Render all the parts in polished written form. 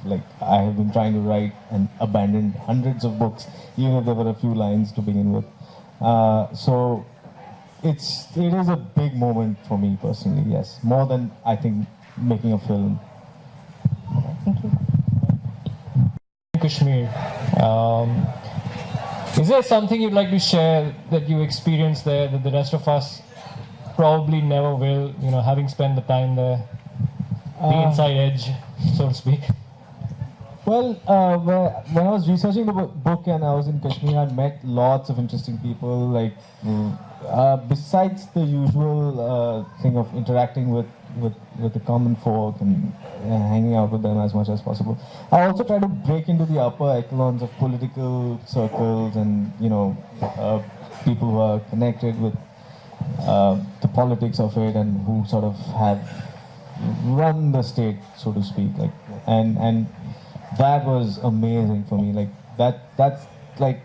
Like, I have been trying to write and abandoned hundreds of books, even if there were a few lines to begin with. So it is a big moment for me personally, yes. More than, I think, making a film. Thank you. Kashmir. Is there something you'd like to share that you experienced there that the rest of us probably never will, you know, having spent the time there, the inside edge, so to speak? Well, when I was researching the book and I was in Kashmir, I met lots of interesting people. Like, besides the usual thing of interacting with the common folk and hanging out with them as much as possible, I also try to break into the upper echelons of political circles and, you know, people who are connected with the politics of it and who sort of have run the state, so to speak. Like, and that was amazing for me. Like, that's like,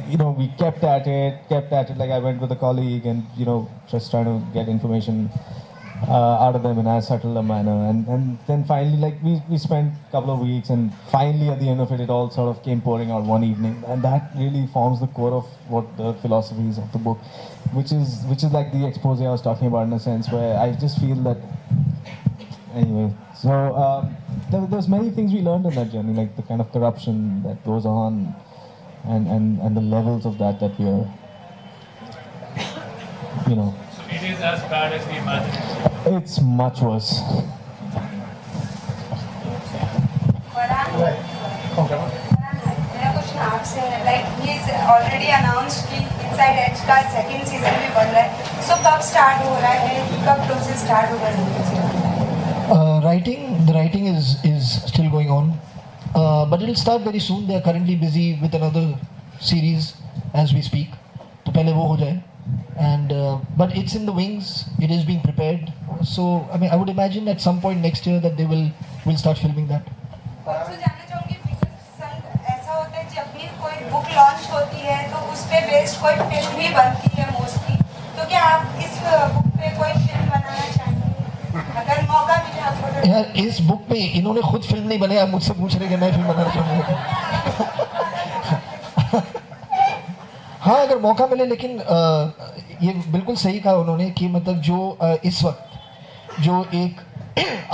you know, we kept at it. Like, I went with a colleague and, you know, just trying to get information out of them in as subtle a manner. And then finally, like, we spent a couple of weeks, and finally at the end of it, it all sort of came pouring out one evening. And that really forms the core of what the philosophy is of the book, which is like the expose I was talking about, in a sense, where I just feel that, anyway. So there's many things we learned in that journey, like the kind of corruption that goes on, and the levels of that we are, you know. So it is as bad as we imagined. It's much worse. मेरा question आपसे है, like he's already announced कि Inside Edge का second season भी बन रहा है, so कब start हो रहा है, कब process start होगा? The writing is still going on, but it'll start very soon. They are currently busy with another series as we speak. तो पहले वो हो जाए, and but it's in the wings. It is being prepared. So I mean, I would imagine at some point next year that they will start filming that. also जानना चाहूँगी, ऐसा होता है जब भी कोई book launch होती है तो उस पे based कोई film भी बनती है mostly. तो क्या आप इस book पे कोई film बनाना चाहेंगे? अगर मौका मिले आपको तो? यार, इस बुक पे इन्होंने खुद फिल्म नहीं बनाया, आप मुझसे पूछ रहे कि मैं फिल्म बनाना चाहूँगा। हाँ, अगर मौका मिले, लेकिन ये बिल्कुल सही कहा उन्होंने कि मतलब जो इस वक्त जो एक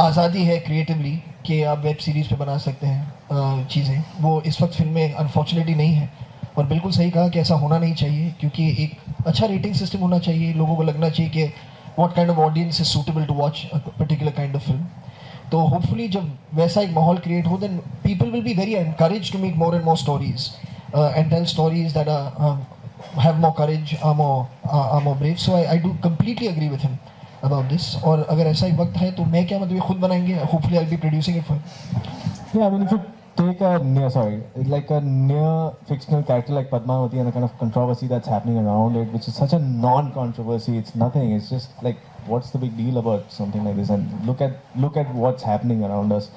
आज़ादी है क्रिएटिवली कि आप वेब सीरीज़ पे बना सकते हैं चीज़ें, वो इस वक्त फिल्म में अनफॉर्चुनेटली नहीं है। और बिल्कुल सही कहा कि ऐसा होना नहीं चाहिए, क्योंकि एक अच्छा रेटिंग सिस्टम होना चाहिए। लोगों को लगना चाहिए कि what kind of audience is suitable to watch a particular kind of film. तो hopefully जब वैसा एक माहौल create हो, then people will be very encouraged to make more and more stories and tell stories that have more courage, are more brave. So I do completely agree with him about this. और अगर ऐसा एक वक्त है तो मैं क्या, मतलब ये खुद बनाएंगे. Hopefully I'll be producing it for him. Yeah, I mean, if you take a near fictional character like Padmavati and the kind of controversy that's happening around it, which is such a non-controversy, it's nothing. It's just like, what's the big deal about something like this? And look at what's happening around us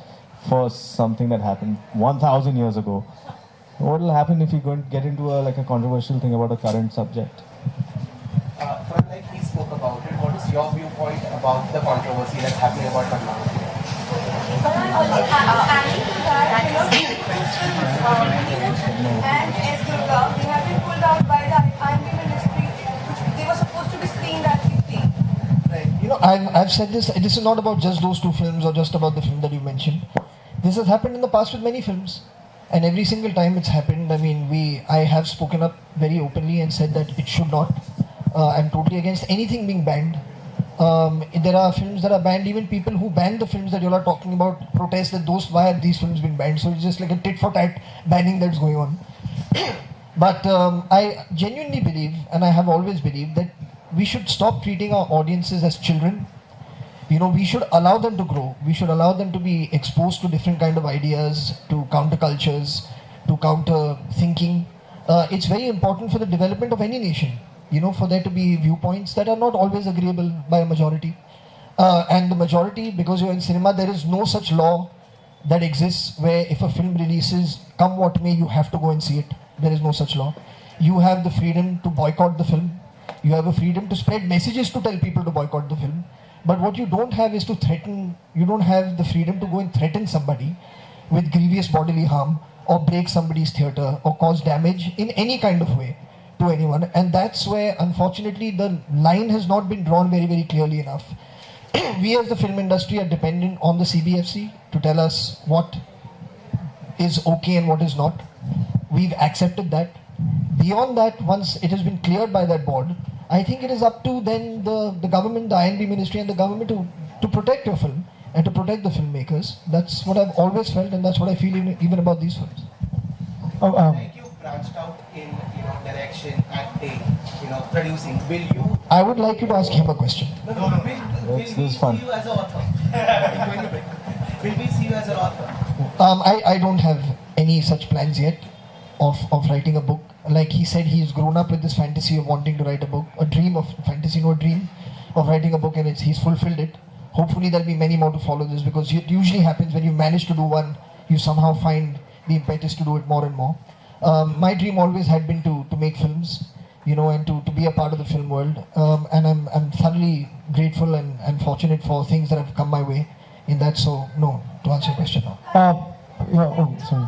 for something that happened 1,000 years ago. What will happen if you go and get into a controversial thing about a current subject? Like he spoke about it, what is your viewpoint about the controversy that's happening about Padmavati? And as Durga, we have been pulled out by the IMD ministry. They were supposed to be screened at 15. Right. You know, I've said this. This is not about just those two films or just about the film that you mentioned. This has happened in the past with many films, and every single time it's happened, I mean, I have spoken up very openly and said that it should not. I'm totally against anything being banned. There are films that are banned. Even people who ban the films that you are talking about protest that why are these films being banned? So it's just like a tit for tat banning that's going on. But I genuinely believe, and I have always believed, that we should stop treating our audiences as children. You know, we should allow them to grow. We should allow them to be exposed to different kind of ideas, to countercultures, to counter thinking. It's very important for the development of any nation. You know, for there to be viewpoints that are not always agreeable by a majority. And the majority, because you're in cinema, there is no such law that exists where if a film releases, come what may, you have to go and see it. There is no such law. You have the freedom to boycott the film. You have a freedom to spread messages to tell people to boycott the film. But what you don't have is to threaten, you don't have the freedom to go and threaten somebody with grievous bodily harm or break somebody's theatre or cause damage in any kind of way to anyone. And that's where, unfortunately, the line has not been drawn very, very clearly enough. We as the film industry are dependent on the CBFC to tell us what is okay and what is not. We've accepted that. Beyond that, once it has been cleared by that board, I think it is up to then the government, the INB ministry and the government to protect your film and to protect the filmmakers. That's what I've always felt, and that's what I feel even about these films. Like you branched out in direction, acting, producing. Will you? I would like you to ask him a question. No. Will we see fun. you as an author? Will we see you as an author? I don't have any such plans yet of writing a book. Like he said, he's grown up with this fantasy of wanting to write a book, a dream of fantasy, no dream of writing a book, and he's fulfilled it. Hopefully there'll be many more to follow this, because it usually happens when you manage to do one, you somehow find the impetus to do it more and more. My dream always had been to make films, and to be a part of the film world. And I'm thoroughly grateful and fortunate for things that have come my way in that. So, no, to answer your question now. Sorry.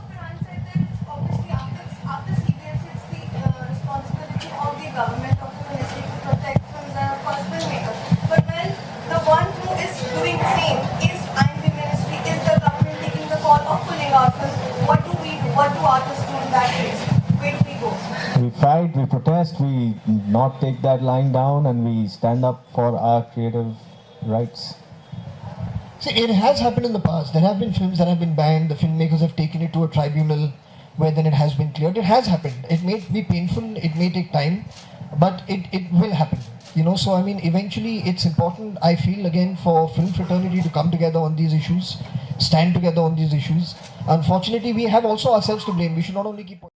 Obviously, after CBS, it's the responsibility of the government, of the ministry to protect films and of course filmmakers. But when the one who is doing the same is the ministry, is the government taking the call of pulling out films, what do we do? What do artists do in that case? Where do we go? We fight, we protest, we not take that line down, and we stand up for our creative rights. See, it has happened in the past. There have been films that have been banned. The filmmakers have taken it to a tribunal where then it has been cleared. It has happened. It may be painful, it may take time, but it will happen. So I mean, eventually it's important, I feel, again, for film fraternity to come together on these issues, stand together on these issues. Unfortunately, we have also ourselves to blame. We should not only keep